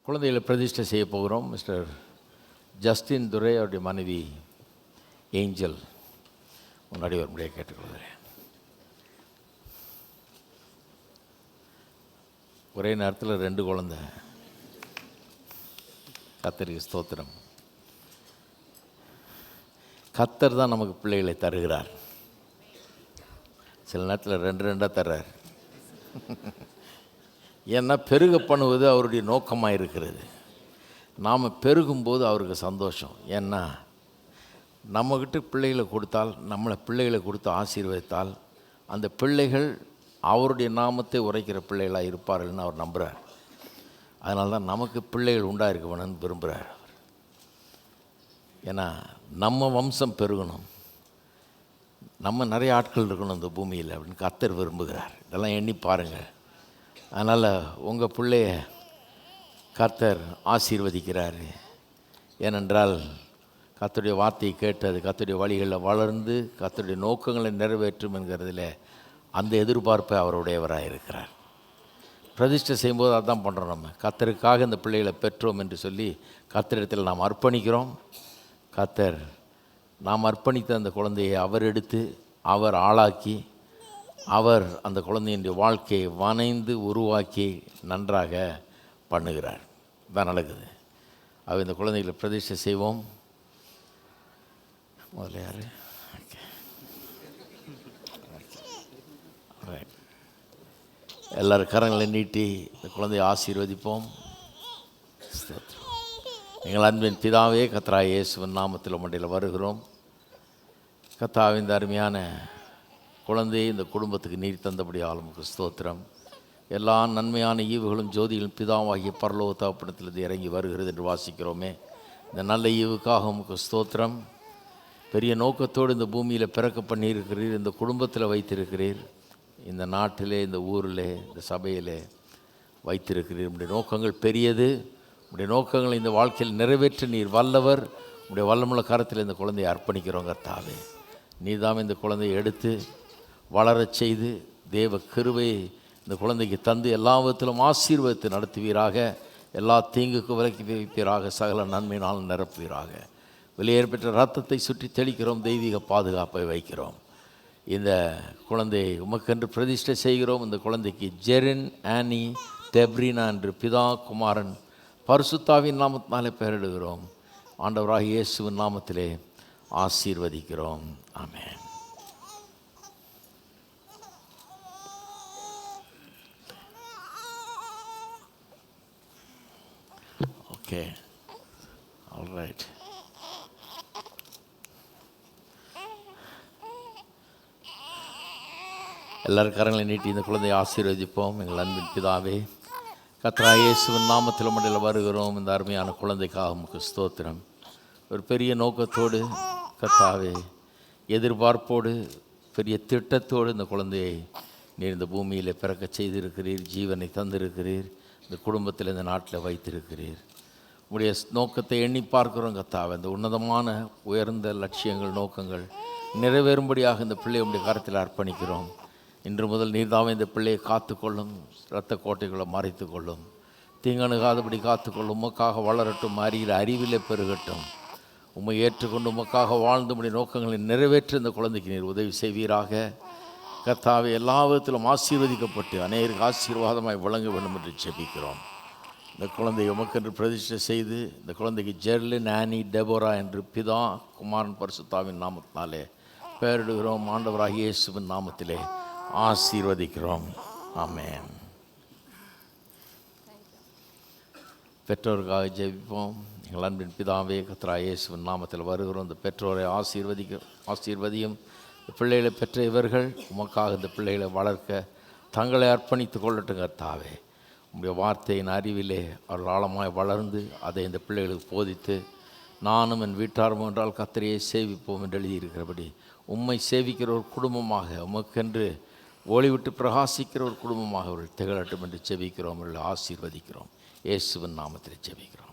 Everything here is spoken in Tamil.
குழந்தைகளை பிரதிஷ்டை செய்ய போகிறோம். மிஸ்டர் ஜஸ்டின் துரை அவருடைய மனைவி ஏஞ்சல் முன்னாடி வரும்படியாக கேட்டுக்கொள்கிறேன். ஒரே நேரத்தில் 2 குழந்தை. கர்த்தருக்கு ஸ்தோத்திரம். கர்த்தர் தான் நமக்கு பிள்ளைகளை தருகிறார். சில நேரத்தில் 2 தர்றார். ஏன்னா பெருக பண்ணுவது அவருடைய நோக்கமாக இருக்கிறது. நாம் பெருகும்போது அவருக்கு சந்தோஷம். ஏன்னா நம்மக்கிட்ட பிள்ளைகளை கொடுத்தால், பிள்ளைகளை கொடுத்து ஆசீர்வதித்தால் அந்த பிள்ளைகள் அவருடைய நாமத்தை உரைக்கிற பிள்ளைகளாக இருப்பார்கள்னு அவர் நம்புகிறார். அதனால தான் நமக்கு பிள்ளைகள் உண்டாயிருக்க வேணும்னு விரும்புகிறார். ஏன்னா நம்ம வம்சம் பெருகணும், நம்ம நிறைய ஆட்கள் இருக்கணும் இந்த பூமியில் அப்படின்னு கர்த்தர் விரும்புகிறார். இதெல்லாம் எண்ணி பாருங்கள். அதனால் உங்கள் பிள்ளைய கர்த்தர் ஆசீர்வதிக்கிறார். ஏனென்றால் கர்த்தருடைய வார்த்தையை கேட்டது கர்த்தருடைய வழிகளில் வளர்ந்து கர்த்தருடைய நோக்கங்களை நிறைவேற்றும் என்கிறதுல அந்த எதிர்பார்ப்பை அவருடையவராக இருக்கிறார். பிரதிஷ்டை செய்யும்போது அதான் பண்ணுறோம். நம்ம கர்த்தருக்காக இந்த பிள்ளைகளை பெற்றோம் என்று சொல்லி கர்த்தரிடத்தில் நாம் அர்ப்பணிக்கிறோம். கர்த்தர் நாம் அர்ப்பணித்த அந்த குழந்தையை அவர் எடுத்து அவர் ஆளாக்கி அவர் அந்த குழந்தையினுடைய வாழ்க்கையை வனைந்து உருவாக்கி நன்றாக பண்ணுகிறார். தான் நடக்குது. அவர் இந்த குழந்தைகளை பிரதிஷ்டை செய்வோம். முதல்ல யார்? எல்லோரும் கரங்களை நீட்டி இந்த குழந்தையை ஆசீர்வதிப்போம். எங்கள் அன்பின் பிதாவே, கர்த்தராகிய இயேசுவின் நாமத்தில் மண்டையில் வருகிறோம். கர்த்தாவே, இந்த அருமையான குழந்தையை இந்த குடும்பத்துக்கு நீர் தந்தபடி ஆளுமுக்கு ஸ்தோத்திரம். எல்லா நன்மையான ஈவுகளும் ஜோதிகளும் பிதாவாகிய பரலோக தகப்பனிடத்தில் இறங்கி வருகிறது என்று வாசிக்கிறோமே. இந்த நல்ல ஈவுக்காக உமக்கு ஸ்தோத்திரம். பெரிய நோக்கத்தோடு இந்த பூமியில் பிறக்க பண்ணியிருக்கிறீர், இந்த குடும்பத்தில் வைத்திருக்கிறீர், இந்த நாட்டிலே, இந்த ஊரில், இந்த சபையிலே வைத்திருக்கிறீர். உடைய நோக்கங்கள் பெரியது. உடைய நோக்கங்களை இந்த வாழ்க்கையில் நிறைவேற்ற நீர் வல்லவர். உடைய வல்லமுள்ள கரத்தில் இந்த குழந்தையை அர்ப்பணிக்கிறோம். கர்த்தாவே, நீர் தான் இந்த குழந்தையை எடுத்து வளரச் செய்து தேவ கிருபையை இந்த குழந்தைக்கு தந்து எல்லா விதத்திலும் ஆசீர்வாதத்தை நடத்துவீராக. எல்லா தீங்குக்கு விலக்கி வைப்பீராக. சகல நன்மையினாலும் நிரப்புவீராக. வெளியேற்பெற்ற ரத்தத்தை சுற்றி தெளிக்கிறோம். தெய்வீக பாதுகாப்பை வைக்கிறோம். இந்த குழந்தையை உமக்கென்று பிரதிஷ்டை செய்கிறோம். இந்த குழந்தைக்கு ஜெரின் ஆனி டெப்ரினா என்று பிதா குமாரன் பரிசுத்தாவின் நாமத்தினாலே பெயரிடுகிறோம். ஆண்டவராகிய இயேசுவின் நாமத்திலே ஆசீர்வதிக்கிறோம். ஆமென். Okay, all right. எல்லாரும் கரங்களை நீட்டி இந்த குழந்தையை ஆசீர்வதிப்போம். எங்கள் அன்பின் பிதாவே, கர்த்தராகிய இயேசுவின் நாமத்தில் மண்டையில் வருகிறோம். இந்த அருமையான குழந்தைக்காக உமக்கு ஸ்தோத்திரம். ஒரு பெரிய நோக்கத்தோடு கர்த்தாவே, எதிர்பார்ப்போடு, பெரிய திட்டத்தோடு இந்த குழந்தையை நீர் இந்த பூமியில் பிறக்க செய்திருக்கிறீர். ஜீவனை தந்திருக்கிறீர். இந்த குடும்பத்தில், இந்த நாட்டில் வைத்திருக்கிறீர். உங்களுடைய நோக்கத்தை எண்ணி பார்க்கிறோம் கர்த்தாவே. இந்த உன்னதமான உயர்ந்த லட்சியங்கள், நோக்கங்கள் நிறைவேறும்படியாக இந்த பிள்ளையை உடைய கரத்தில் அர்ப்பணிக்கிறோம். இன்று முதல் நீர்தாவே இந்த பிள்ளையை காத்துக்கொள்ளும். இரத்த கோட்டைகளை மறைத்து கொள்ளும். தீங்கணுகாதபடி காத்துக்கொள்ளும். உமக்காக வளரட்டும். அறிவிலே பெருகட்டும். உம்மை ஏற்றுக்கொண்டு உமக்காக வாழ்ந்துபடி நோக்கங்களை நிறைவேற்ற இந்த குழந்தைக்கு நீர் உதவி செய்வீராக. கர்த்தாவே, எல்லா விதத்திலும் ஆசீர்வதிக்கப்பட்டு அநேகருக்கு ஆசீர்வாதமாய் விளங்க வேண்டும் என்று ஜெபிக்கிறோம். இந்த குழந்தையை உமக்கென்று பிரதிஷ்டை செய்து இந்த குழந்தைக்கு ஜெர்லின் ஆனி டெபோரா என்று பிதா குமாரன் பரிசுத்தாவின் நாமத்தினாலே பெயரிடுகிறோம். ஆண்டவராகிய இயேசுவின் நாமத்திலே ஆசீர்வதிக்கிறோம். ஆமென். பெற்றோருக்காக ஜெபிப்போம். எங்கள் அன்பின் பிதாவே, கர்த்தராகிய இயேசுவின் நாமத்தில் வருகிறோம். இந்த பெற்றோரை ஆசீர்வதியும். பிள்ளைகளை பெற்ற இவர்கள் உமக்காக இந்த பிள்ளைகளை வளர்க்க தங்களை அர்ப்பணித்து கொள்ளட்டும். கர்த்தாவே, உங்களுடைய வார்த்தையின் அறிவிலே அவர்கள் ஆழமாய் வளர்ந்து அதை இந்த பிள்ளைகளுக்கு போதித்து நானும் என் வீட்டாரும் என்றால் கர்த்தரையை சேவிப்போம் என்று எழுதியிருக்கிறபடி உம்மை சேவிக்கிற ஒரு குடும்பமாக, உமக்கென்று ஒளிவிட்டு பிரகாசிக்கிற ஒரு குடும்பமாக அவர்கள் திகழட்டும் என்று ஜெபிக்கிறோம். அவர்கள் ஆசீர்வதிக்கிறோம். இயேசுவின் நாமத்தில் ஜெபிக்கிறோம்.